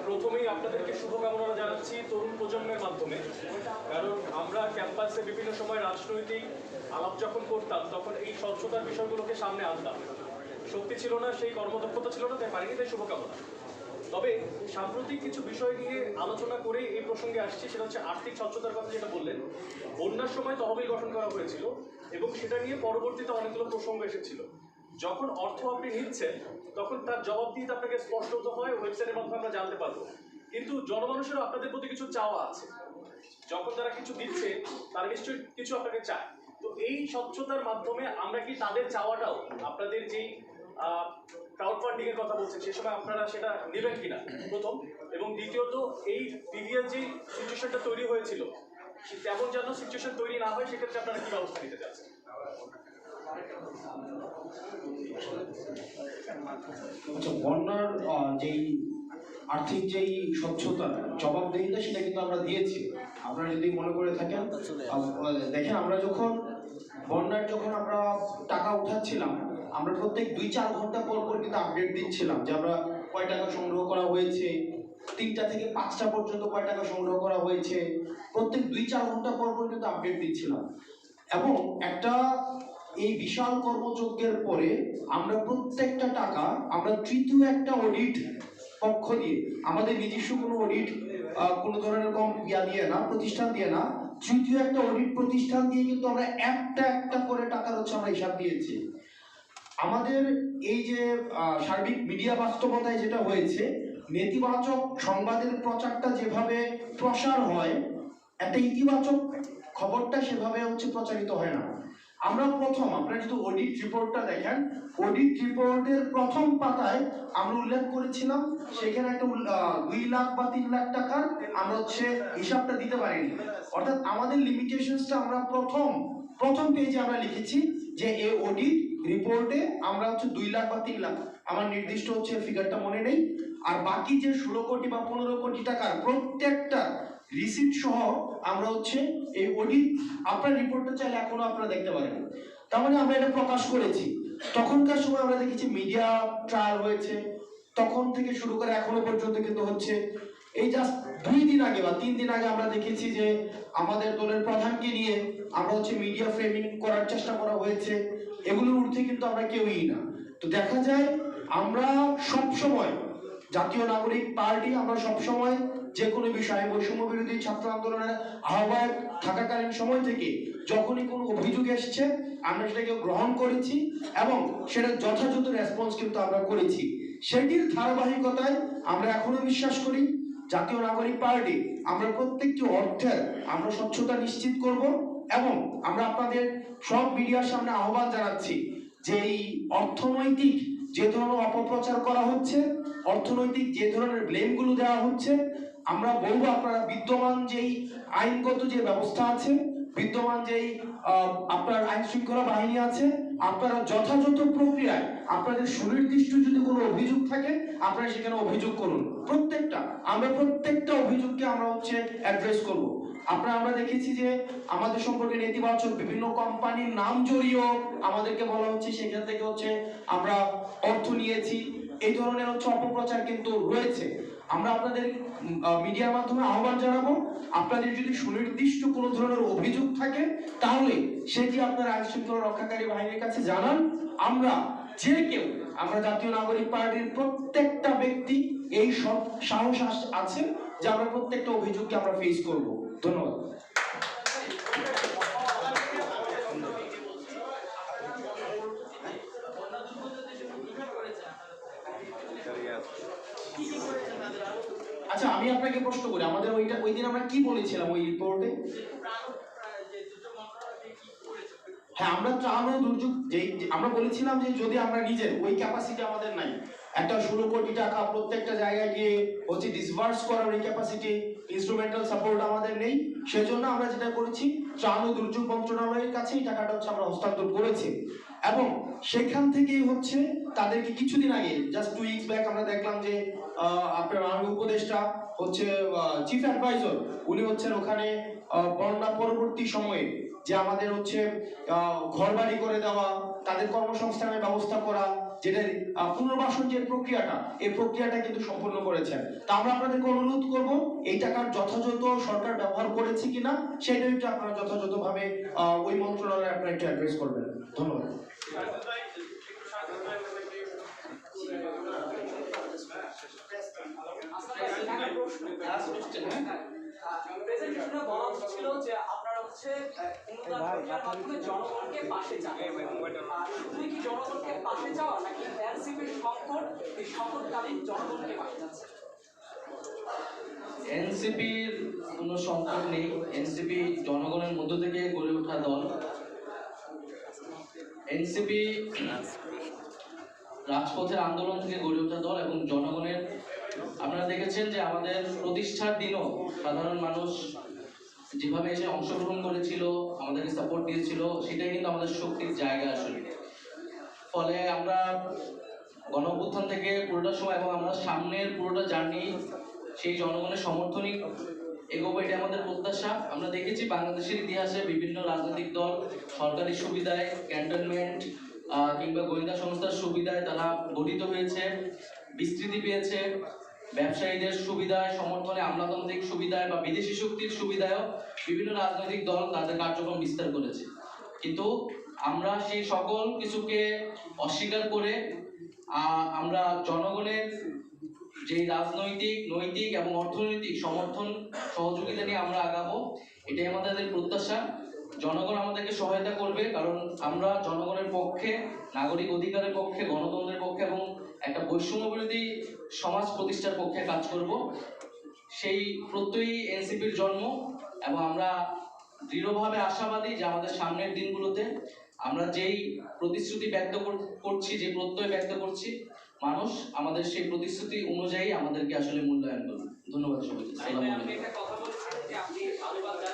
প্রথমেই আপনাদেরকে শুভকামনা জানাচ্ছি তরুণ প্রজন্মের মাধ্যমে, কারণ আমরা ক্যাম্পাসে বিভিন্ন সময় রাজনৈতিক আলাপ যখন করতাম তখন এই স্বচ্ছতার বিষয়গুলোকে সামনে আনতাম। শক্তি ছিল না, সেই কর্মদক্ষতা ছিল না, তাই পারিনি, তাই শুভকামনা। তবে সাম্প্রতিক কিছু বিষয় নিয়ে আলোচনা করে এই প্রসঙ্গে আসছি, সেটা হচ্ছে আর্থিক স্বচ্ছতার কথা যেটা বললেন। বন্যার সময় তহবিল গঠন করা হয়েছিল এবং সেটা নিয়ে পরবর্তীতে অনেকগুলো প্রসঙ্গ এসেছিল। যখন অর্থ আপনি নিচ্ছেন তখন তার জবাবদিহিতা আপনাকে স্পষ্ট হতে হয়, ওয়েবসাইটের মাধ্যমে আমরা জানতে পারবো। কিন্তু জনমানুষেরও আপনাদের প্রতি কিছু চাওয়া আছে, যখন তারা কিছু দিচ্ছে তারা নিশ্চয়ই কিছু আপনাকে চায়। তো এই স্বচ্ছতার মাধ্যমে আমরা কি তাদের চাওয়াটাও, আপনাদের যেই ক্রাউড ফান্ডিং এর কথা বলছেন সে সময় আপনারা সেটা নেবেন কিনা প্রথম, এবং দ্বিতীয়ত এই প্রিভিয়াস যে সিচুয়েশনটা তৈরি হয়েছিল তেমন যেন সিচুয়েশন তৈরি না হয়, সেক্ষেত্রে আপনারা কি ব্যবস্থা নিতে চাচ্ছেন? আচ্ছা, বন্যার যেই আর্থিক যেই স্বচ্ছতা জবাবদিহিতা সেটা কিন্তু আমরা দিয়েছি। আপনারা যদি মনে করে থাকেন, দেখেন আমরা যখন বন্যার যখন আমরা টাকা উঠাচ্ছিলাম, আমরা প্রত্যেক 2-4 ঘন্টা পর পর কিন্তু আপডেট দিচ্ছিলাম যে আমরা কয় টাকা সংগ্রহ করা হয়েছে, 3টা থেকে 5টা পর্যন্ত কয় টাকা সংগ্রহ করা হয়েছে, প্রত্যেক 2-4 ঘন্টা পর পর কিন্তু আপডেট দিচ্ছিলাম। এবং একটা এই বিশাল কর্মযজ্ঞের পরে আমরা প্রত্যেকটা টাকা আমরা তৃতীয় একটা অডিট পক্ষ দিয়ে, আমাদের নিজস্ব কোনো অডিট কোনো ধরনের কম দিয়ে না, প্রতিষ্ঠান দিয়ে না, তৃতীয় একটা অডিট প্রতিষ্ঠান দিয়ে কিন্তু আমরা একটা একটা করে টাকার হচ্ছে আমরা হিসাব দিয়েছি। আমাদের এই যে সার্বিক মিডিয়া বাস্তবতায় যেটা হয়েছে, নেতিবাচক সংবাদের প্রচারটা যেভাবে প্রসার হয়, একটা ইতিবাচক খবরটা সেভাবে হচ্ছে প্রচারিত হয় না। আমরা প্রথম, আপনারা যদি অডিট রিপোর্টটা দেখেন, অডিট রিপোর্টের প্রথম পাতায় আমরা উল্লেখ করেছিলাম সেখানে একটা 2 লাখ বা 3 লাখ টাকার আমরা হচ্ছে হিসাবটা দিতে পারিনি। অর্থাৎ আমাদের লিমিটেশনসটা আমরা প্রথম পেজে আমরা লিখেছি যে এই অডিট রিপোর্টে আমরা হচ্ছে 2 লাখ বা 3 লাখ, আমার নির্দিষ্ট হচ্ছে ফিগারটা মনে নেই, আর বাকি যে 16 কোটি বা 15 কোটি টাকার প্রত্যেকটা রিসিপ্ট সহ আমরা হচ্ছে এই অডিট, আপনার রিপোর্টটা চাইলে এখনো আপনারা দেখতে পারেন। তার মানে আমরা এটা প্রকাশ করেছি। তখনকার সময় আমরা দেখেছি মিডিয়া ট্রায়াল হয়েছে, তখন থেকে শুরু করে এখনো পর্যন্ত কিন্তু হচ্ছে। এই জাস্ট 2 দিন আগে বা 3 দিন আগে আমরা দেখেছি যে আমাদের দলের প্রধানকে নিয়ে আমরা হচ্ছে মিডিয়া ফ্রেমিং করার চেষ্টা করা হয়েছে। এগুলোর ঊর্ধ্বে কিন্তু আমরা কেউই না। তো দেখা যায় আমরা সব সময় জাতীয় নাগরিক পার্টি, আমরা সবসময় যে কোনো বিষয়ে বৈষম্য বিরোধী ছাত্র আন্দোলনের আহ্বায়ক থাকাকালীন সময় থেকে যখনই কোনো অভিযোগ এসেছে আমরা সেটাকে গ্রহণ করেছি এবং সেটা যথাযথ রেসপন্স কিন্তু আমরা করেছি। সেটির ধারাবাহিকতায় আমরা এখনো বিশ্বাস করি জাতীয় নাগরিক পার্টি আমরা প্রত্যেকটি অর্থের আমরা স্বচ্ছতা নিশ্চিত করব এবং আমরা আপনাদের সব মিডিয়ার সামনে আহ্বান জানাচ্ছি যে এই অর্থনৈতিক যে ধরনের অপপ্রচার করা হচ্ছে, অর্থনৈতিক যে ধরনের ব্লেমগুলো দেওয়া হচ্ছে, আমরা বলবো আপনারা বিদ্যমান যেই আইনগত যে ব্যবস্থা আছে, বিদ্যমান যেই আপনার আইন শৃঙ্খলা বাহিনী আছে, আপনারা যথাযথ প্রক্রিয়ায় আপনাদের সুনির্দিষ্ট যদি কোনো অভিযোগ থাকে আপনারা সেখানে অভিযোগ করুন। আমরা প্রত্যেকটা অভিযোগকে আমরা হচ্ছে অ্যাড্রেস করব। আমরা দেখেছি যে আমাদের সম্পর্কে নেতিবাচক বিভিন্ন কোম্পানির নাম জড়িয়েও আমাদেরকে বলা হচ্ছে সেখান থেকে হচ্ছে আমরা অর্থ নিয়েছি, এই ধরনের হচ্ছে অপপ্রচার কিন্তু রয়েছে। আমরা আপনাদের মিডিয়ার মাধ্যমে আহ্বান জানাবো, আপনাদের যদি সুনির্দিষ্ট কোনো ধরনের অভিযোগ থাকে তাহলে সেটি আপনার আইন শৃঙ্খলা রক্ষাকারী বাহিনীর কাছে জানান। আমরা যে কেউ, আমরা জাতীয় নাগরিক পার্টির প্রত্যেকটা ব্যক্তি এই সব সাহস আছে যে আমরা প্রত্যেকটা অভিযোগকে আমরা ফেস করব। ধন্যবাদ। আচ্ছা, আমি আপনাকে প্রশ্ন করি, আমাদের ওই দিন আমরা কি বলেছিলাম ওই রিপোর্টে? হ্যাঁ, আমরা ত্রাণ ও দুর্যোগ আমরা বলেছিলাম যে যদি আমরা নিজের ওই ক্যাপাসিটি আমাদের নাই, একটা 16 কোটি টাকা প্রত্যেকটা জায়গায় গিয়ে হচ্ছে ডিসবার্স করার এই ক্যাপাসিটি, ইনস্ট্রুমেন্টাল সাপোর্ট আমাদের নেই। সেজন্য আমরা যেটা করেছি, ত্রাণ ও দুর্যোগ মন্ত্রণালয়ের কাছে এই টাকাটা হচ্ছে আমরা হস্তান্তর করেছি, এবং সেখান থেকেই হচ্ছে তাদেরকে কিছুদিন আগে জাস্ট 2 উইকস ব্যাক আমরা দেখলাম যে আপনার মাননীয় উপদেষ্টা হচ্ছে চিফ অ্যাডভাইজার, উনি হচ্ছেন ওখানে বন্যা পরবর্তী সময়ে যে আমাদের হচ্ছে ঘরবাড়ি করে দেওয়া, তাদের কর্মসংস্থানের ব্যবস্থা করা, যেটা পুনর্বাসন যে প্রক্রিয়াটা, এই প্রক্রিয়াটা কিন্তু সম্পূর্ণ করেছেন। তা আমরা আপনাদেরকে অনুরোধ করব এই টাকার যথাযথ সরকার ব্যবহার করেছে কিনা সেটা একটু আপনারা যথাযথভাবে ওই মন্ত্রণালয়ে আপনারা একটু অ্যাড্রেস করবেন। ধন্যবাদ। প্রেজেন্টেশনে বলা হচ্ছিল যে আপনারা হচ্ছে অনুদান মাধ্যমে জনগণকে পাশে চান। শুধু কি জনগণকে পাশে চাওয়া নাকি এনসিপির সংকট এই সংকটকালীন জনগণকে পাশে যাচ্ছে? এনসিপির কোনো সংকট নেই। এনসিপি জনগণের মধ্য থেকে গড়ে ওঠা দল। এনসিপি রাজপথের আন্দোলন থেকে গড়ে ওঠা দল এবং জনগণের, আপনারা দেখেছেন যে আমাদের প্রতিষ্ঠার দিনও সাধারণ মানুষ যেভাবে এসে অংশগ্রহণ করেছিল, আমাদেরকে সাপোর্ট দিয়েছিল, সেটাই কিন্তু আমাদের শক্তির জায়গা আসলে। ফলে আমরা গণ অভ্যুত্থান থেকে পুরোটা সময় এবং আমরা সামনের পুরোটা জার্নি সেই জনগণের সমর্থনই এগোবো, এটা আমাদের প্রত্যাশা। আমরা দেখেছি বাংলাদেশের ইতিহাসে বিভিন্ন রাজনৈতিক দল সরকারি সুবিধায়, ক্যান্টনমেন্ট কিংবা গোয়েন্দা সংস্থার সুবিধায় তারা গঠিত হয়েছে, বিস্তৃতি পেয়েছে। ব্যবসায়ীদের সুবিধায়, সমর্থনে, আমলাতান্ত্রিক সুবিধায় বা বিদেশি শক্তির সুবিধায়ও বিভিন্ন রাজনৈতিক দল তাদের কার্যক্রম বিস্তার করেছে। কিন্তু আমরা সেই সকল কিছুকে অস্বীকার করে আমরা জনগণের যে রাজনৈতিক, নৈতিক এবং অর্থনৈতিক সমর্থন সহযোগিতা নিয়ে আমরা আগাবো, এটাই আমাদের প্রত্যাশা। জনগণ আমাদেরকে সহায়তা করবে, কারণ আমরা জনগণের পক্ষে, নাগরিক অধিকারের পক্ষে, গণতন্ত্রের পক্ষে এবং একটা বৈষম্য বিরোধী সমাজ প্রতিষ্ঠার পক্ষে কাজ করব। সেই প্রত্যয়ই এনসিপির জন্ম, এবং আমরা দৃঢ়ভাবে আশাবাদী যে আমাদের সামনের দিনগুলোতে আমরা যেই প্রতিশ্রুতি ব্যক্ত করছি, যে প্রত্যয় ব্যক্ত করছি, মানুষ আমাদের সেই প্রতিশ্রুতি অনুযায়ী আমাদেরকে আসলে মূল্যায়ন করবে। ধন্যবাদ সবাইকে। আপনি একটা কথা বলছেন যে আপনি ভালোবাসা